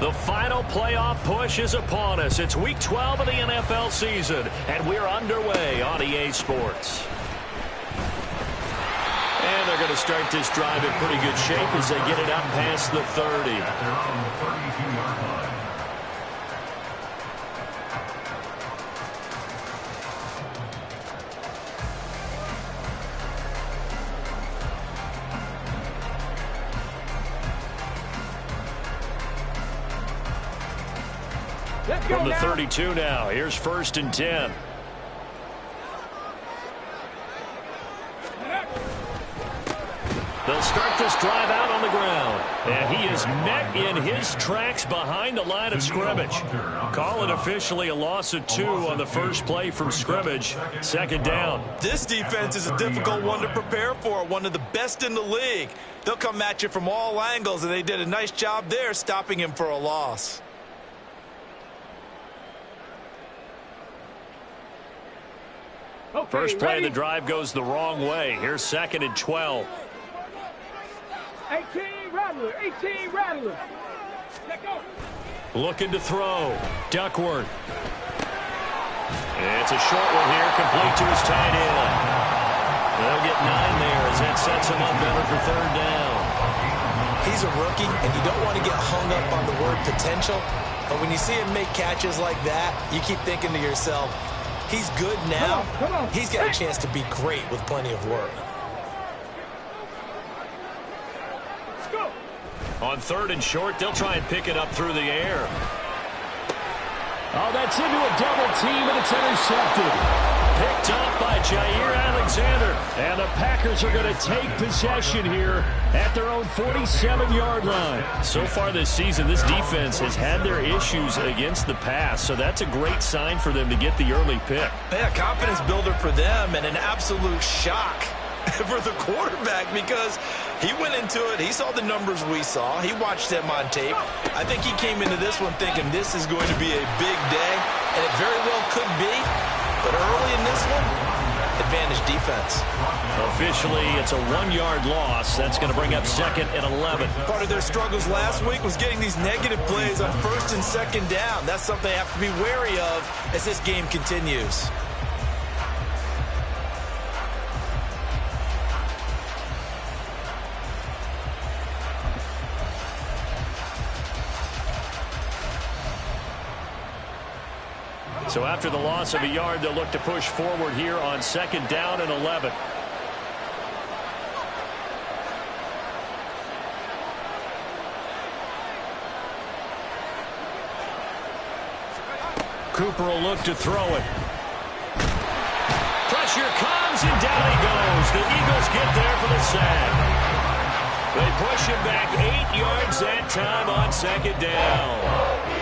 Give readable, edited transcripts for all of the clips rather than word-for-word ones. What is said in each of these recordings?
The final playoff push is upon us. It's Week 12 of the NFL season, and we're underway on EA Sports. And they're going to start this drive in pretty good shape as they get it up past the 30. From the 32 now, here's 1st and 10. They'll start this drive out on the ground. And he is met in his tracks behind the line of scrimmage. Call it officially a loss of 2 on the first play from scrimmage. 2nd down. This defense is a difficult one to prepare for. One of the best in the league. They'll come at you from all angles, and they did a nice job there stopping him for a loss. Okay, first play of the drive goes the wrong way. Here's 2nd and 12. 18 Rattler, 18 Rattler. Let go. Looking to throw. Duckworth. It's a short one here, complete to his tight end. They'll get 9 there as that sets him up better for 3rd down. He's a rookie, and you don't want to get hung up on the word potential. But when you see him make catches like that, you keep thinking to yourself, he's good now. Come on. He's got a chance to be great with plenty of work. Let's go. On 3rd and short, they'll try and pick it up through the air. Oh, that's into a double team, and it's intercepted. Picked up by Jair Alexander. And the Packers are going to take possession here at their own 47-yard line. So far this season, this defense has had their issues against the pass, so that's a great sign for them to get the early pick. Yeah, confidence builder for them and an absolute shock for the quarterback because he went into it. He saw the numbers we saw. He watched them on tape. I think he came into this one thinking this is going to be a big day, and it very well could be. But early in this one, advantage defense. Officially, it's a 1-yard loss. That's going to bring up 2nd and 11. Part of their struggles last week was getting these negative plays on 1st and 2nd down. That's something they have to be wary of as this game continues. So after the loss of a yard, they'll look to push forward here on 2nd down and 11. Cooper will look to throw it. Pressure comes, and down he goes. The Eagles get there for the sack. They push him back 8 yards that time on 2nd down.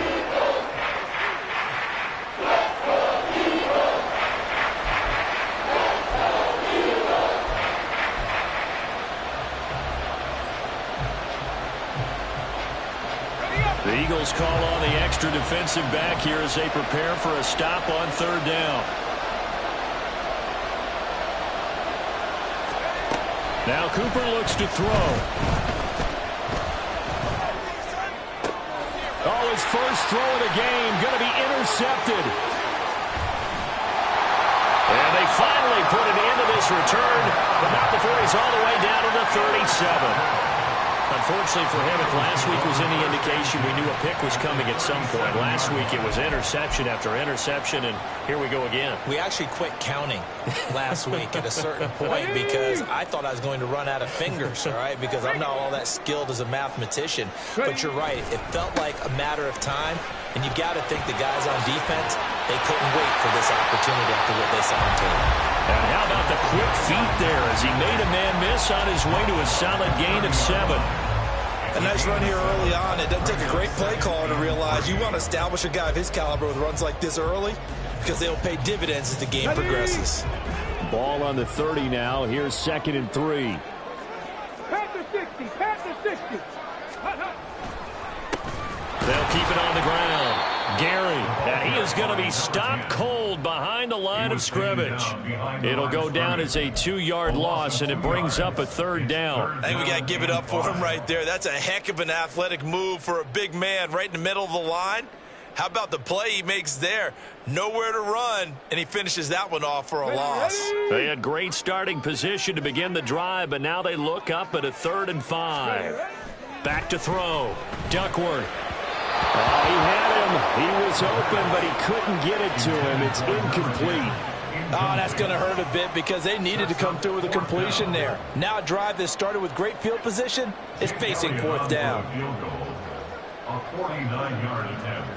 The Eagles call on the extra defensive back here as they prepare for a stop on 3rd down. Now Cooper looks to throw. Oh, his first throw of the game going to be intercepted. And they finally put an end to this return, but not before he's all the way down to the 37. Unfortunately for him, if last week was any indication, we knew a pick was coming at some point. Last week it was interception after interception, and here we go again. We actually quit counting last week at a certain point because I thought I was going to run out of fingers, all right, because I'm not all that skilled as a mathematician. But you're right. It felt like a matter of time, and you've got to think the guys on defense, they couldn't wait for this opportunity after what they saw on tape. And how about the quick feet there as he made a man miss on his way to a solid gain of 7. A nice run here early on. It doesn't take a great play caller to realize you want to establish a guy of his caliber with runs like this early because they'll pay dividends as the game progresses. Ball on the 30 now. Here's 2nd and 3. Panther 60, Panther 60. They'll keep it on the ground. Gary, and he is going to be stopped cold behind the line of scrimmage. It'll go down as a 2-yard loss, and it brings up a 3rd down. I think we got to give it up for him right there. That's a heck of an athletic move for a big man right in the middle of the line. How about the play he makes there? Nowhere to run, and he finishes that one off for a loss. They had great starting position to begin the drive, but now they look up at a 3rd and 5. Back to throw. Duckworth. Oh, he had him. He was open, but he couldn't get it to him. It's incomplete. Oh, that's going to hurt a bit because they needed to come through with a completion there. Now a drive that started with great field position is facing 4th down. A 49-yard attempt.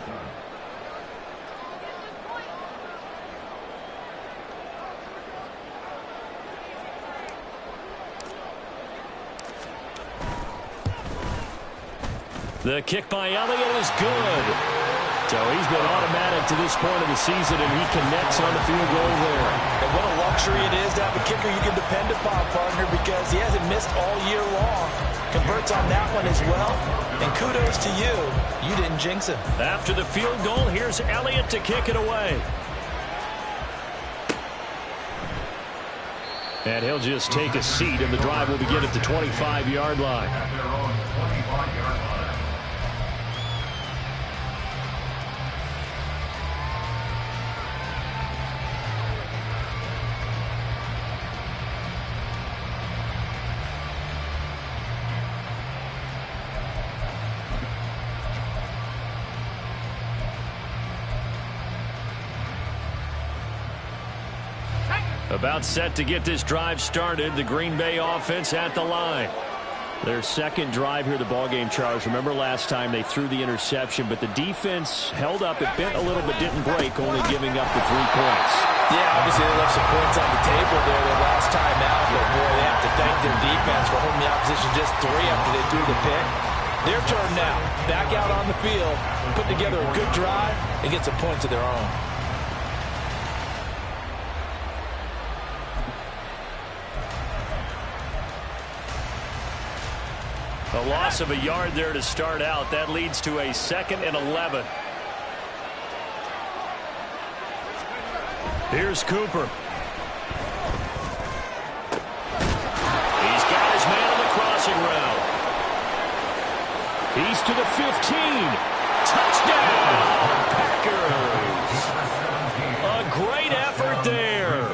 The kick by Elliott is good. So he's been automatic to this point of the season, and he connects on the field goal there. And what a luxury it is to have a kicker you can depend upon, partner, because he hasn't missed all year long. Converts on that one as well. And kudos to you. You didn't jinx him. After the field goal, here's Elliott to kick it away. And he'll just take a seat, and the drive will begin at the 25-yard line. At their own 25-yard line. About set to get this drive started. The Green Bay offense at the line. Their 2nd drive here of the ballgame, Charles. Remember last time they threw the interception, but the defense held up. It bent a little but didn't break, only giving up the 3 points. Yeah, obviously they left some points on the table there their last time out, but boy, they have to thank their defense for holding the opposition just 3 after they threw the pick. Their turn now. Back out on the field, put together a good drive, and get some points of their own. A loss of a yard there to start out. That leads to a 2nd and 11. Here's Cooper. He's got his man on the crossing route. He's to the 15. Touchdown, Packers. A great effort there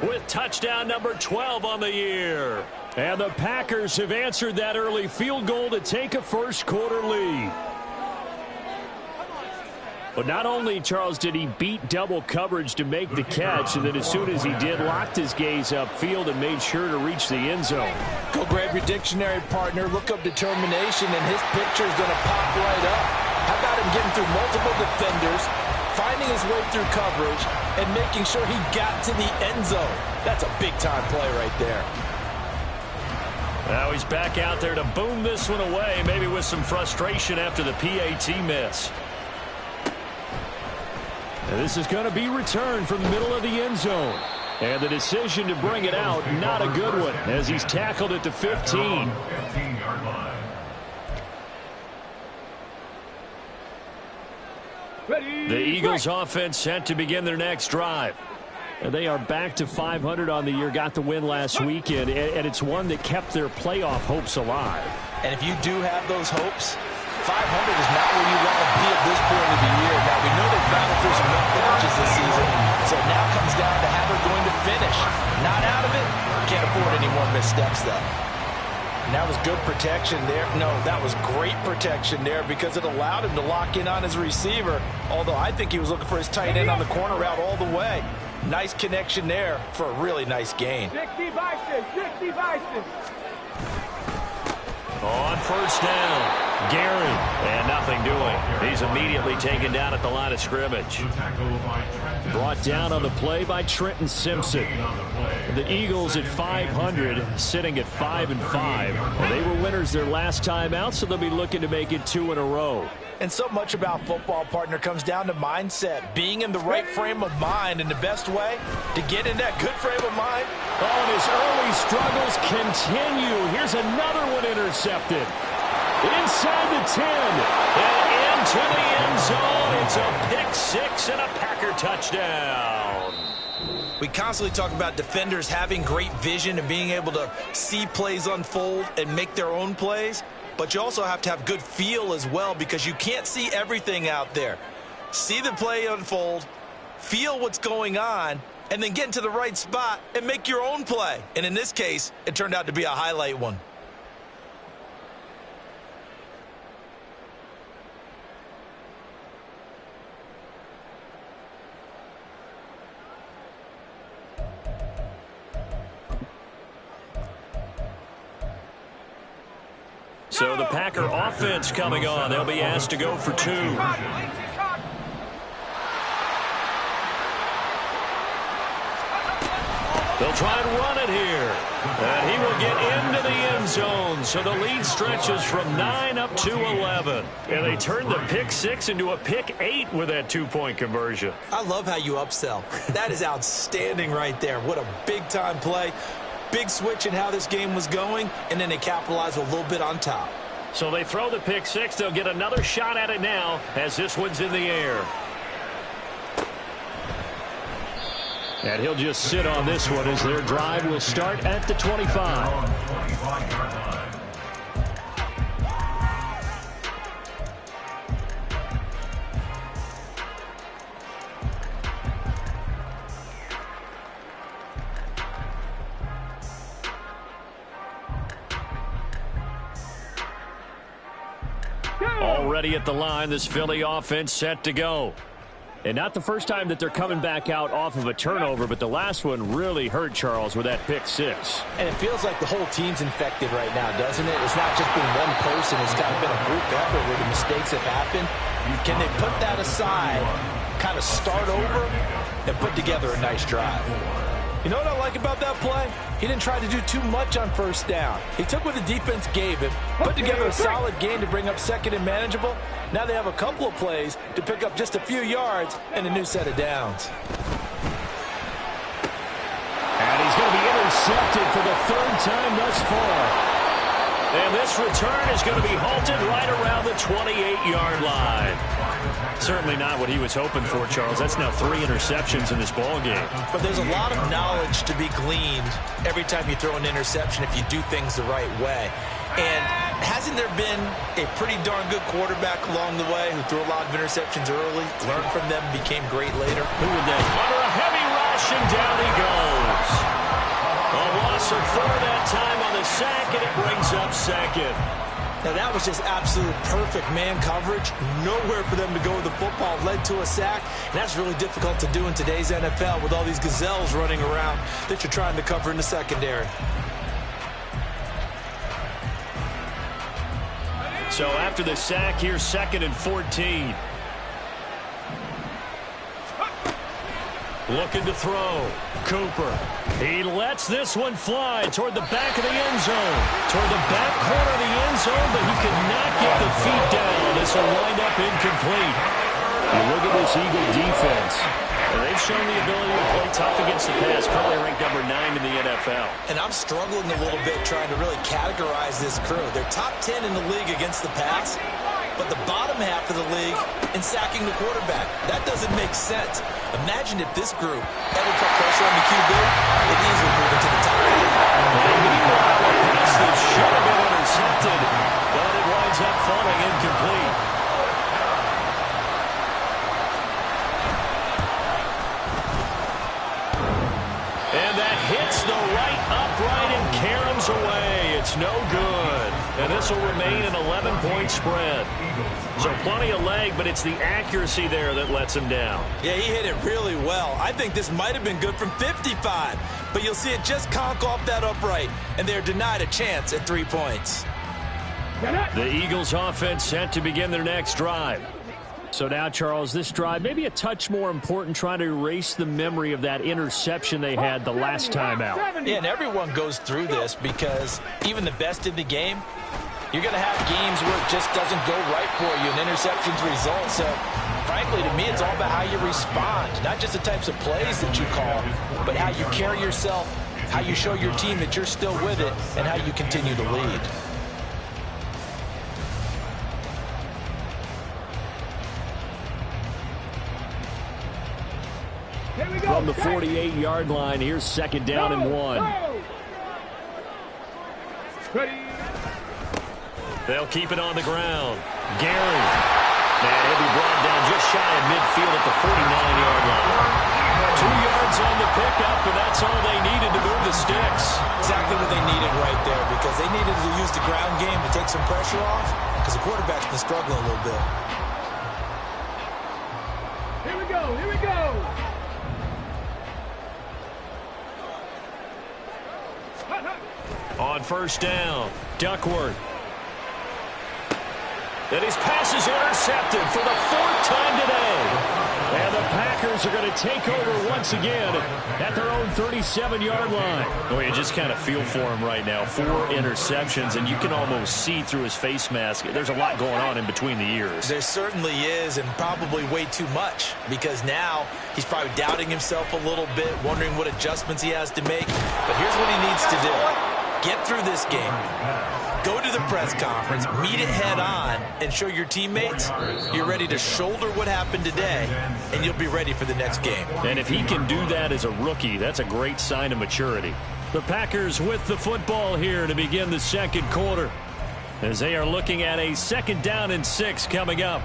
with touchdown number 12 on the year. And the Packers have answered that early field goal to take a 1st quarter lead. But not only, Charles, did he beat double coverage to make the catch, and then as soon as he did, locked his gaze upfield and made sure to reach the end zone. Go grab your dictionary, partner. Look up determination, and his picture is going to pop right up. How about him getting through multiple defenders, finding his way through coverage, and making sure he got to the end zone? That's a big-time play right there. Now he's back out there to boom this one away, maybe with some frustration after the PAT miss. And this is going to be returned from the middle of the end zone. And the decision to bring it out, not a good one, as he's tackled at the 15. 15-yard line. The Eagles offense set to begin their next drive. And they are back to 500 on the year, got the win last weekend, and it's one that kept their playoff hopes alive. And if you do have those hopes, 500 is not where you want to be at this point of the year. Now, we know they've battled through some rough patches this season, so it now comes down to how they're going to finish. Not out of it. Can't afford any more missteps, though. And that was good protection there. No, that was great protection there because it allowed him to lock in on his receiver, although I think he was looking for his tight end on the corner route all the way. Nice connection there for a really nice gain. 60 Vikings, 60 Vikings. On 1st down, Gary, and nothing doing. He's immediately taken down at the line of scrimmage. Brought down on the play by Trenton Simpson. The Eagles at 500, sitting at 5-5. They were winners their last time out, so they'll be looking to make it 2 in a row. And so much about football, partner, comes down to mindset. Being in the right frame of mind, and the best way to get in that good frame of mind. Oh, and his early struggles continue. Here's another one intercepted. Inside the 10 and into the end zone. It's a pick six and a Packer touchdown. We constantly talk about defenders having great vision and being able to see plays unfold and make their own plays. But you also have to have good feel as well, because you can't see everything out there. See the play unfold, feel what's going on, and then get into the right spot and make your own play. And in this case, it turned out to be a highlight one. So the Packer offense coming on. They'll be asked to go for two. They'll try and run it here. And he will get into the end zone. So the lead stretches from 9 up to 11. And they turned the pick six into a pick 8 with that two-point conversion. I love how you upsell. That is outstanding right there. What a big-time play. Big switch in how this game was going, and then they capitalize a little bit on top. So they throw the pick six. They'll get another shot at it now as this one's in the air. And he'll just sit on this one as their drive will start at the 25. Already at the line, this Philly offense set to go. And not the first time that they're coming back out off of a turnover, but the last one really hurt Charles with that pick six. And it feels like the whole team's infected right now, doesn't it? It's not just been one person. It's kind of been a group effort where the mistakes have happened. Can they put that aside, kind of start over, and put together a nice drive? You know what I like about that play? He didn't try to do too much on first down. He took what the defense gave him, put together a solid game to bring up second and manageable. Now they have a couple of plays to pick up just a few yards and a new set of downs. And he's going to be intercepted for the third time thus far. And this return is going to be halted right around the 28-yard line. Certainly not what he was hoping for, Charles. That's now 3 interceptions in this ballgame. But there's a lot of knowledge to be gleaned every time you throw an interception if you do things the right way. And hasn't there been a pretty darn good quarterback along the way who threw a lot of interceptions early, learned from them, became great later? Who would that? Under a heavy rush, and down he goes. A loss of 4 that time on the sack, and it brings up second. Now, that was just absolute perfect man coverage. Nowhere for them to go with the football. Led to a sack, and that's really difficult to do in today's NFL with all these gazelles running around that you're trying to cover in the secondary. So after the sack, here's 2nd and 14. Looking to throw. Cooper. He lets this one fly toward the back of the end zone. Toward the back corner of the end zone, but he could not get the feet down. This will wind up incomplete. You look at this Eagle defense. They've shown the ability to play tough against the pass. Currently ranked number 9 in the NFL. And I'm struggling a little bit trying to really categorize this crew. They're top 10 in the league against the pass, but the bottom half of the league in sacking the quarterback. That doesn't make sense. Imagine if this group ever put pressure on the QB, it easily move into the top 5. And meanwhile, a pass that should have been intercepted, but it winds up falling incomplete. And that hits the right upright and caroms away. It's no good. And this will remain an 11-point spread. So plenty of leg, but it's the accuracy there that lets him down. Yeah, he hit it really well. I think this might have been good from 55. But you'll see it just conk off that upright, and they're denied a chance at 3 points. The Eagles offense set to begin their next drive. So now, Charles, this drive may be a touch more important, trying to erase the memory of that interception they had the last time out. Yeah, and everyone goes through this because even the best in the game, you're going to have games where it just doesn't go right for you, and interceptions result. So, frankly, to me, it's all about how you respond, not just the types of plays that you call, but how you carry yourself, how you show your team that you're still with it, and how you continue to lead. from the 48-yard line. Here's second down and 1. They'll keep it on the ground. Gary. And he'll be brought down just shy of midfield at the 49-yard line. 2 yards on the pickup, and that's all they needed to move the sticks. Exactly what they needed right there, because they needed to use the ground game to take some pressure off, because the quarterback's been struggling a little bit. Here we go, here we go. On first down, Duckworth. And his pass is intercepted for the 4th time today. And the Packers are going to take over once again at their own 37-yard line. Well, you just kind of feel for him right now. 4 interceptions, and you can almost see through his face mask. There's a lot going on in between the ears. There certainly is, and probably way too much, because now he's probably doubting himself a little bit, wondering what adjustments he has to make. But here's what he needs to do. Get through this game. Go to the press conference, meet it head on, and show your teammates you're ready to shoulder what happened today, and you'll be ready for the next game. And if he can do that as a rookie, that's a great sign of maturity. The Packers with the football here to begin the second quarter, as they are looking at a 2nd down and 6 coming up.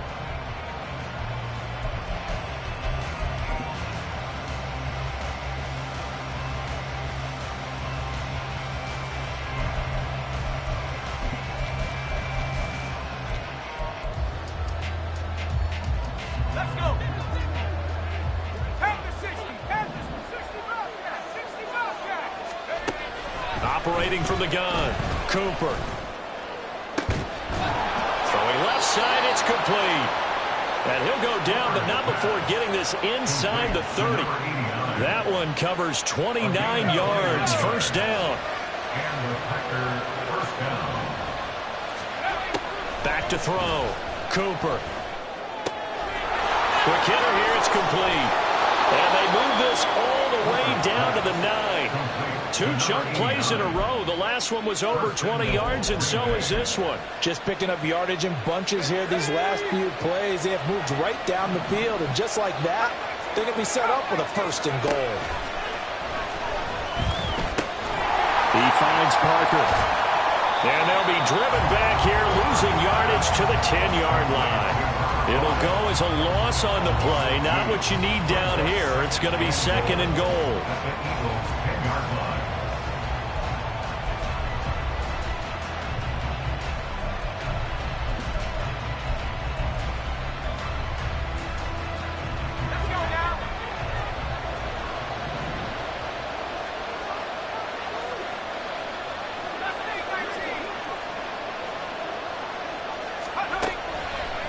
Operating from the gun, Cooper. Throwing left side, it's complete. And he'll go down, but not before getting this inside the 30. That one covers 29 yards. First down. Back to throw. Cooper. Quick hitter here, it's complete. And they move this all the way down to the 9. 2 chunk plays in a row. The last one was over 20 yards, and so is this one. Just picking up yardage in bunches here. These last few plays, they have moved right down the field, and just like that, they can be set up with a 1st and goal. He finds Parker. And they'll be driven back here, losing yardage to the 10-yard line. It'll go as a loss on the play. Not what you need down here. It's going to be 2nd and goal.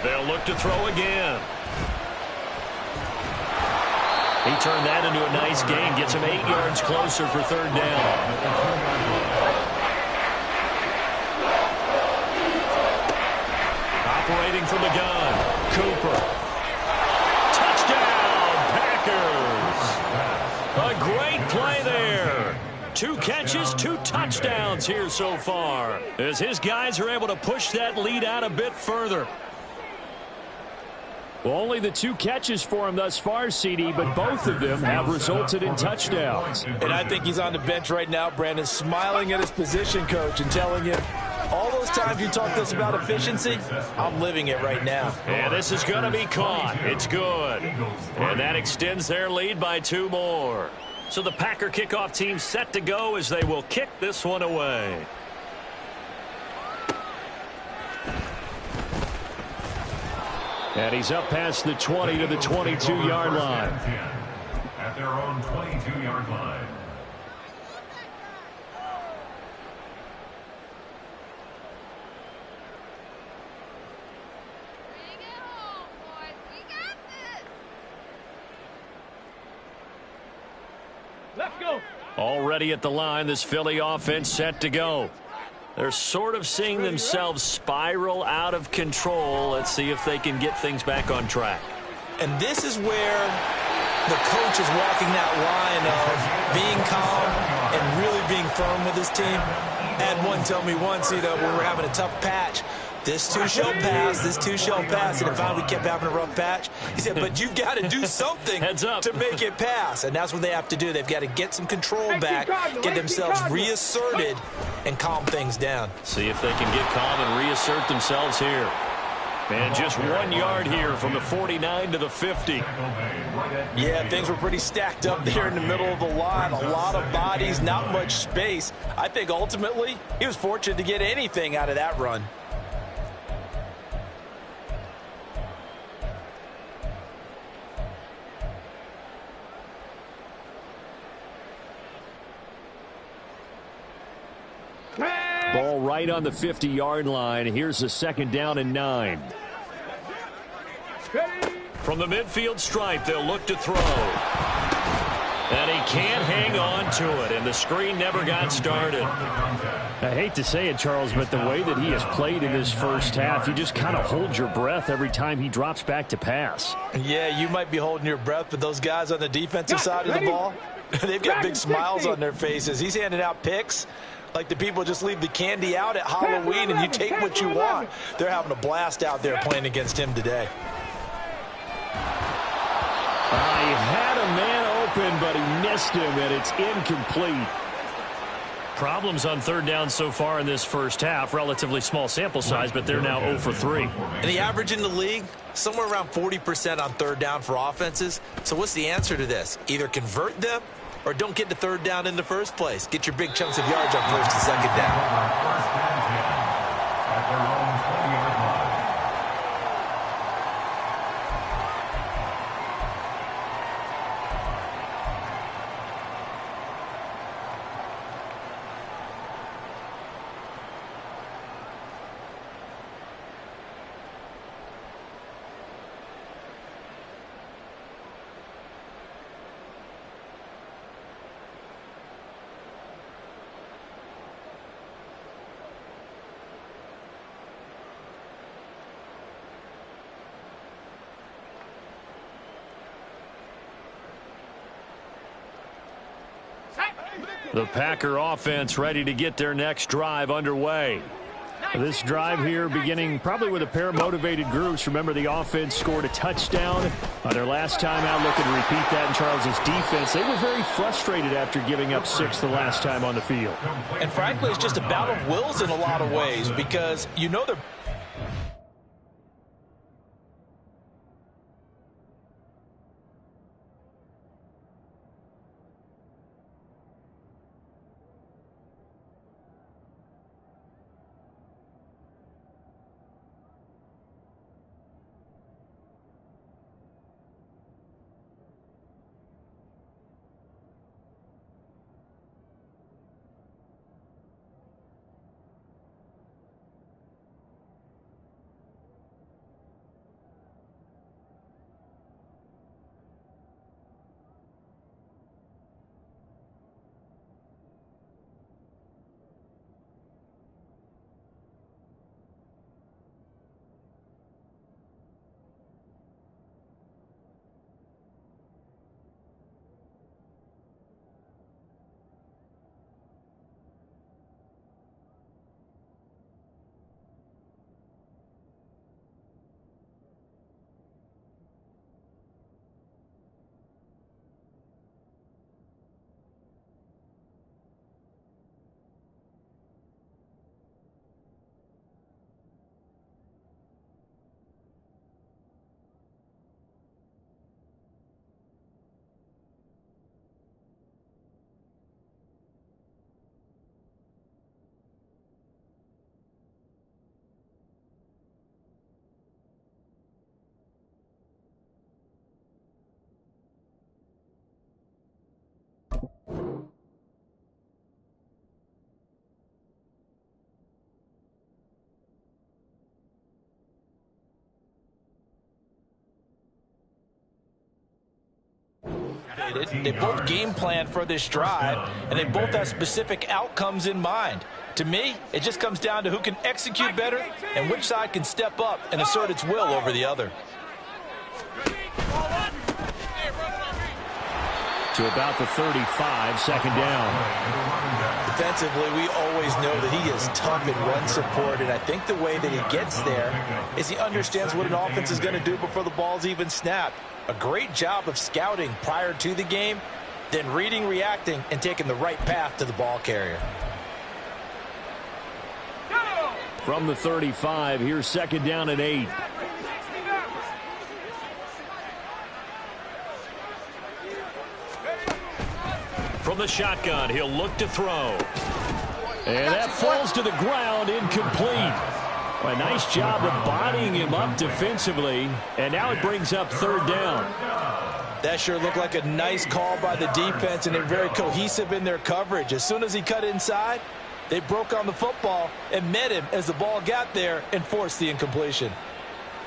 They'll look to throw again. He turned that into a nice gain. Gets him 8 yards closer for 3rd down. Operating from the gun, Cooper. Touchdown, Packers. A great play there. 2 catches, 2 touchdowns here so far, as his guys are able to push that lead out a bit further. Well, only the 2 catches for him thus far, CD, but both of them have resulted in touchdowns. And I think he's on the bench right now, Brandon, smiling at his position coach and telling him, all those times you talked to us about efficiency, I'm living it right now. And this is going to be caught. It's good. And that extends their lead by 2 more. So the Packer kickoff team set to go as they will kick this one away. And he's up past the 20 to the 22-yard line. At their own 22-yard line. Bring it home, boys. We got this. Let's go. Already at the line, this Philly offense set to go. They're sort of seeing themselves spiral out of control. Let's see if they can get things back on track. And this is where the coach is walking that line of being calm and really being firm with his team. I had one tell me once, when we're having a tough patch, This too shall pass. This too shall pass. And finally we kept having a rough patch. He said, but you've got to do something to make it pass. And that's what they have to do. They've got to get some control back, get themselves reasserted, and calm things down. See if they can get calm and reassert themselves here. And just 1 yard here from the 49 to the 50. Yeah, things were pretty stacked up there in the middle of the line. A lot of bodies, not much space. I think ultimately he was fortunate to get anything out of that run. Ball right on the 50-yard line. Here's a 2nd down and 9. From the midfield stripe, they'll look to throw. And he can't hang on to it, and the screen never got started. I hate to say it, Charles, but the way that he has played in this first half, you just kind of hold your breath every time he drops back to pass. Yeah, you might be holding your breath, but those guys on the defensive side of the ball, they've got big smiles on their faces. He's handing out picks like the people just leave the candy out at Halloween and you take what you want. They're having a blast out there playing against him today. He had a man open, but he missed him, and it's incomplete. Problems on 3rd down so far in this first half. Relatively small sample size, but they're now 0 for 3. And the average in the league, somewhere around 40% on 3rd down for offenses. So what's the answer to this? Either convert them or don't get to 3rd down in the first place. Get your big chunks of yards on 1st and 2nd down. The Packer offense ready to get their next drive underway. This drive here beginning probably with a pair of motivated groups. Remember, the offense scored a touchdown on their last time out, looking to repeat that in Charles's defense. They were very frustrated after giving up 6 the last time on the field. And frankly, it's just a battle of wills in a lot of ways because you know they're They both game plan for this drive, and they both have specific outcomes in mind. To me, it just comes down to who can execute better and which side can step up and assert its will over the other. to about the 35, second down. Defensively, we always know that he is tough in run support, and I think the way that he gets there is he understands what an offense is going to do before the ball's even snapped. A great job of scouting prior to the game, then reading, reacting, and taking the right path to the ball carrier. From the 35, here's second down and 8. From the shotgun, he'll look to throw. And that falls to the ground, incomplete. A nice job of bodying him up defensively, and now it brings up third down. That sure looked like a nice call by the defense, and they're very cohesive in their coverage. As soon as he cut inside, they broke on the football and met him as the ball got there and forced the incompletion.